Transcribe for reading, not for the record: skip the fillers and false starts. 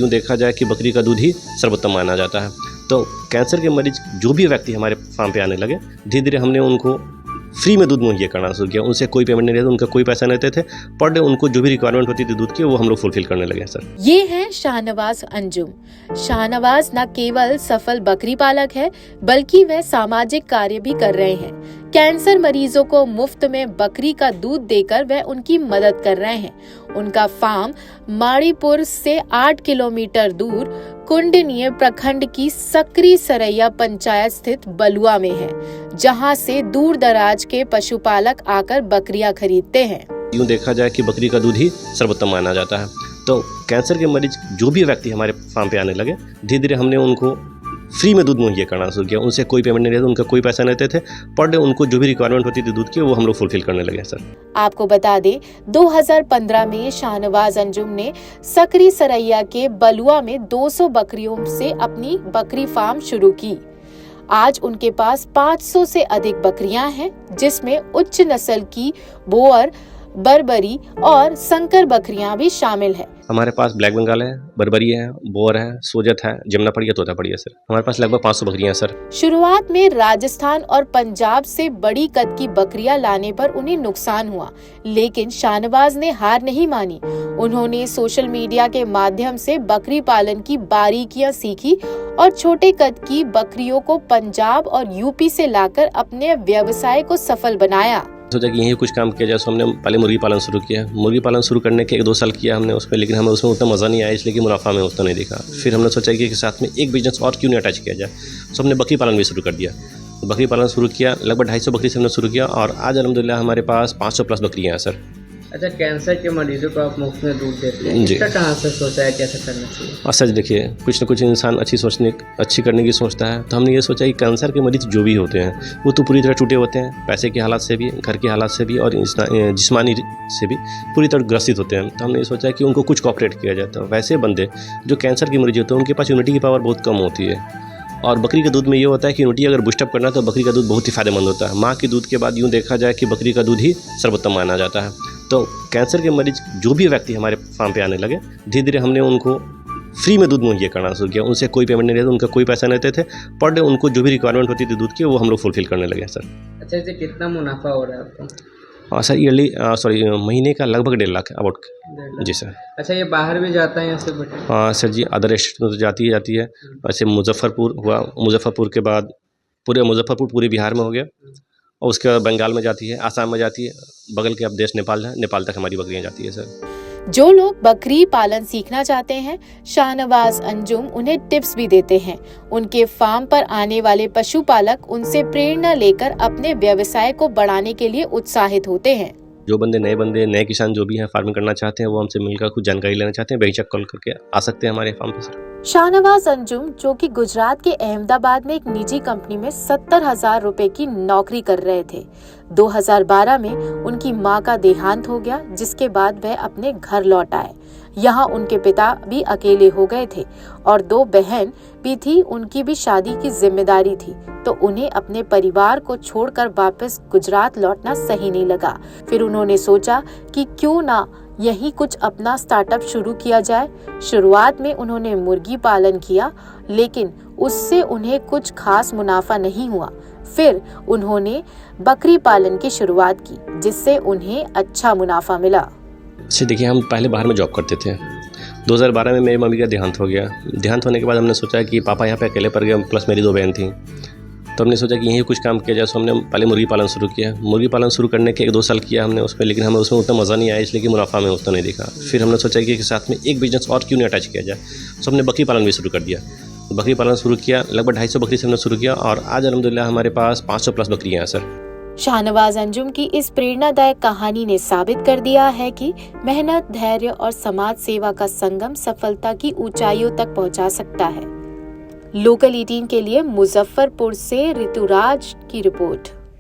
यूँ देखा जाए कि बकरी का दूध ही सर्वोत्तम माना जाता है। तो कैंसर के मरीज जो भी व्यक्ति हमारे फार्म पे आने लगे, धीरे धीरे हमने उनको फ्री में दूध मुहैया करना शुरू किया। उनसे कोई पेमेंट नहीं रहता, उनका कोई पैसा नहीं देते थे। पर डे उनको जो भी रिक्वायरमेंट होती थी दूध की, वो हम लोग फुलफिल करने लगे सर। ये है शाहनवाज अंजुम। शाहनवाज न केवल सफल बकरी पालक है, बल्कि वह सामाजिक कार्य भी कर रहे हैं। कैंसर मरीजों को मुफ्त में बकरी का दूध देकर वह उनकी मदद कर रहे हैं। उनका फार्म माड़ीपुर से 8 किलोमीटर दूर कुंडनीय प्रखंड की सकरी सरैया पंचायत स्थित बलुआ में है, जहां से दूर दराज के पशुपालक आकर बकरियां खरीदते हैं। यूँ देखा जाए कि बकरी का दूध ही सर्वोत्तम माना जाता है। तो कैंसर के मरीज जो भी व्यक्ति हमारे फार्म पे आने लगे, धीरे धीरे हमने उनको फ्री में दूध मुहैया करना शुरू किया। उनसे कोई पेमेंट नहीं रहता, उनका कोई पैसा नहीं देते थे। पर डे उनको जो भी रिक्वायरमेंट होती थी दूध की, वो हम लोग फुलफिल करने लगे सर। आपको बता दें, 2015 में शाहनवाज अंजुम ने सकरी सरैया के बलुआ में 200 बकरियों से अपनी बकरी फार्म शुरू की। आज उनके पास 500 से अधिक बकरियां हैं, जिसमें उच्च नस्ल की बोअर, बर्बरी और संकर बकरियां भी शामिल है। हमारे पास ब्लैक बंगाल है, बर्बरी है, बोअर है, सोजत है, जमुनापड़ी है, तोतापड़ी है सर। हमारे पास लगभग 500 बकरियां हैं सर। शुरुआत में राजस्थान और पंजाब से बड़ी कद की बकरियां लाने पर उन्हें नुकसान हुआ, लेकिन शाहनवाज ने हार नहीं मानी। उन्होंने सोशल मीडिया के माध्यम से बकरी पालन की बारीकियां सीखी और छोटे कद की बकरियों को पंजाब और यूपी से लाकर अपने व्यवसाय को सफल बनाया। सोचा कि यही कुछ काम किया जाए, तो हमने पहले मुर्गी पालन शुरू किया। मुर्गी पालन शुरू करने के 1-2 साल किया हमने उस पर, लेकिन हमें उसमें उतना मज़ा नहीं आया, इसलिए कि मुनाफा में उतना नहीं दिखा। फिर हमने सोचा कि साथ में एक बिजनेस और क्यों नहीं अटैच किया जाए, तो हमने बकरी पालन भी शुरू कर दिया। बकरी पालन शुरू किया, लगभग 250 बकरी से हमने शुरू किया और आज अल्हम्दुलिल्लाह हमारे पास 500 प्लस बकरियाँ हैं सर। अच्छा, कैंसर के मरीजों को आप मुफ्त में दूध देते हैं, जी। इसका कहाँ से सोचा है, कैसे करना चाहिए? और सच देखिए, कुछ ना कुछ इंसान अच्छी करने की सोचता है। तो हमने ये सोचा कि कैंसर के मरीज जो भी होते हैं, वो तो पूरी तरह टूटे होते हैं, पैसे के हालात से भी, घर के हालात से भी और जिस्मानी से भी पूरी तरह ग्रसित होते हैं। तो हमने ये सोचा कि उनको कुछ कॉपरेट किया जाता है। वैसे बंदे जो कैंसर के मरीज होते हैं, उनके पास इम्यूनिटी की पावर बहुत कम होती है। और बकरी के दूध में ये होता है कि इम्यूनिटी अगर बूस्टअप करना है तो बकरी का दूध बहुत ही फायदेमंद होता है। माँ के दूध के बाद यूँ देखा जाए कि बकरी का दूध ही सर्वोत्तम माना जाता है। तो कैंसर के मरीज जो भी व्यक्ति हमारे फार्म पे आने लगे, धीरे धीरे हमने उनको फ्री में दूध मुहैया करना शुरू किया। उनसे कोई पेमेंट नहीं रहता, उनका कोई पैसा नहीं देते थे। पर डे उनको जो भी रिक्वायरमेंट होती थी दूध की, वो हम लोग फुलफिल करने लगे सर। अच्छा, इससे कितना मुनाफा हो रहा है आपको? हाँ सर, महीने का लगभग 1.5 लाख अबाउट। Ji sir. अच्छा, ये बाहर भी जाता है यहाँ से बकरी? हाँ सर जी, अदर स्टेट में तो जाती है। वैसे मुजफ्फरपुर हुआ, मुजफ्फरपुर के बाद पूरे बिहार में हो गया, और उसके बाद बंगाल में जाती है, आसाम में जाती है, बगल के अब देश नेपाल है, नेपाल तक हमारी बकरियाँ जाती है सर। जो लोग बकरी पालन सीखना चाहते हैं, शाहनवाज अंजुम उन्हें टिप्स भी देते हैं। उनके फार्म पर आने वाले पशुपालक उनसे प्रेरणा लेकर अपने व्यवसाय को बढ़ाने के लिए उत्साहित होते हैं। जो नए किसान जो भी हैं फार्मिंग करना चाहते हैं, वो हमसे मिलकर कुछ जानकारी लेना चाहते हैं, बेहिचक कॉल करके आ सकते हैं हमारे फार्म पे सर। शाहनवाज अंजुम, जो कि गुजरात के अहमदाबाद में एक निजी कंपनी में 70,000 रुपए की नौकरी कर रहे थे। 2012 में उनकी मां का देहांत हो गया, जिसके बाद वह अपने घर लौट आए। यहाँ उनके पिता भी अकेले हो गए थे और 2 बहन भी थी, उनकी भी शादी की जिम्मेदारी थी। तो उन्हें अपने परिवार को छोड़कर वापस गुजरात लौटना सही नहीं लगा। फिर उन्होंने सोचा कि क्यों ना यही कुछ अपना स्टार्टअप शुरू किया जाए। शुरुआत में उन्होंने मुर्गी पालन किया, लेकिन उससे उन्हें कुछ खास मुनाफा नहीं हुआ। फिर उन्होंने बकरी पालन की शुरुआत की, जिससे उन्हें अच्छा मुनाफा मिला। अच्छा देखिए, हम पहले बाहर में जॉब करते थे। 2012 में मेरी मम्मी का देहांत हो गया। देहांत होने के बाद हमने सोचा कि पापा यहाँ पे अकेले पड़ गए, प्लस मेरी 2 बहन थी। तो हमने सोचा कि यही कुछ काम किया जाए, तो हमने पहले मुर्गी पालन शुरू किया। मुर्गी पालन शुरू करने के 1-2 साल किया हमने उस पर, लेकिन हमें उसमें उतना मज़ा नहीं आया, इसलिए कि मुनाफा में उतना नहीं दिखा। फिर हमने सोचा कि साथ में एक बिजनेस और क्यों नहीं अटैच किया जाए, तो हमने बकरी पालन भी शुरू कर दिया। बकरी पालन शुरू किया, लगभग 250 बकरी से हमने शुरू किया और आज अल्हम्दुलिल्लाह हमारे पास 500 प्लस बकरियाँ हैं सर। शाहनवाज अंजुम की इस प्रेरणादायक कहानी ने साबित कर दिया है कि मेहनत, धैर्य और समाज सेवा का संगम सफलता की ऊंचाइयों तक पहुंचा सकता है। लोकल 18 के लिए मुजफ्फरपुर से ऋतुराज की रिपोर्ट।